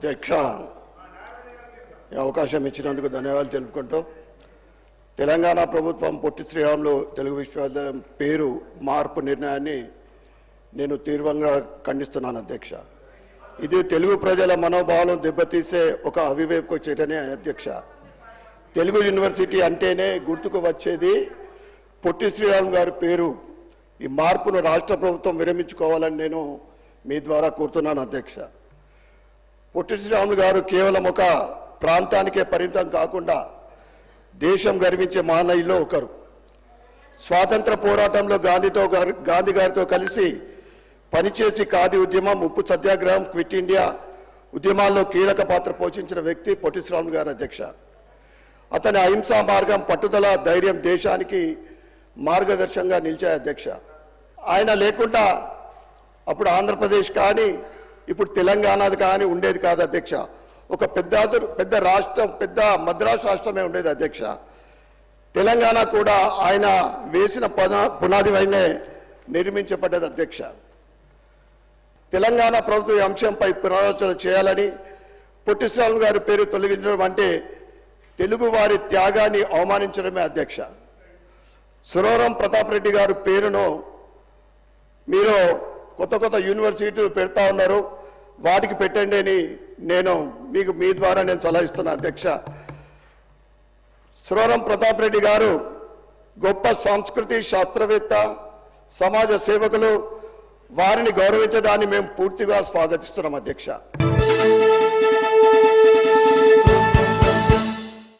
అధ్యక్ష, ఈ అవకాశం ఇచ్చినందుకు ధన్యవాదాలు తెలుపుకుంటూ తెలంగాణ ప్రభుత్వం పొట్టి శ్రీరాములు తెలుగు విశ్వవిద్యాలయం పేరు మార్పు నిర్ణయాన్ని నేను తీవ్రంగా ఖండిస్తున్నాను అధ్యక్ష. ఇది తెలుగు ప్రజల మనోభావాలను దెబ్బతీసే ఒక అవివేక చర్యనే అధ్యక్ష. తెలుగు యూనివర్సిటీ అంటేనే గుర్తుకు వచ్చేది పొట్టి శ్రీరాములు గారి పేరు. ఈ మార్పును రాష్ట్ర ప్రభుత్వం విరమించుకోవాలని నేను మీ ద్వారా కోరుతున్నాను అధ్యక్ష. పొట్టి శ్రీరాములు గారు కేవలం ఒక ప్రాంతానికే పరిమితం కాకుండా దేశం గర్వించే మహనీయుల్లో ఒకరు. స్వాతంత్ర పోరాటంలో గాంధీ గారితో కలిసి పనిచేసి ఖాదీ ఉద్యమం, ఉప్పు సత్యాగ్రహం, క్విట్ ఇండియా ఉద్యమాల్లో కీలక పాత్ర పోషించిన వ్యక్తి పొట్టి శ్రీరాములు గారు అధ్యక్ష. అతని అహింసా మార్గం, పట్టుదల, ధైర్యం దేశానికి మార్గదర్శకంగా నిలిచాయి అధ్యక్ష. ఆయన లేకుండా అప్పుడు ఆంధ్రప్రదేశ్ కానీ ఇప్పుడు తెలంగాణది కానీ ఉండేది కాదు అధ్యక్ష. ఒక పెద్ద రాష్ట్రం, పెద్ద మద్రాసు రాష్ట్రమే ఉండేది అధ్యక్ష. తెలంగాణ కూడా ఆయన వేసిన పునాది పైనే నిర్మించబడ్డది అధ్యక్ష. తెలంగాణ ప్రభుత్వం ఈ అంశంపై పునరాలోచన చేయాలని, పొట్టి శ్రీరాములు గారి పేరు తొలగించడం అంటే తెలుగు వారి త్యాగాన్ని అవమానించడమే అధ్యక్ష. సురవరం ప్రతాప్ రెడ్డి గారి పేరును మీరు కొత్త యూనివర్సిటీలు పెడతా ఉన్నారు, వాటికి పెట్టండి అని నేను మీ ద్వారా నేను సలహా ఇస్తున్నా అధ్యక్ష. సురవరం ప్రతాప్ రెడ్డి గారు గొప్ప సంస్కృతి శాస్త్రవేత్త, సమాజ సేవకులు. వారిని గౌరవించడాన్ని మేము పూర్తిగా స్వాగతిస్తున్నాం అధ్యక్ష.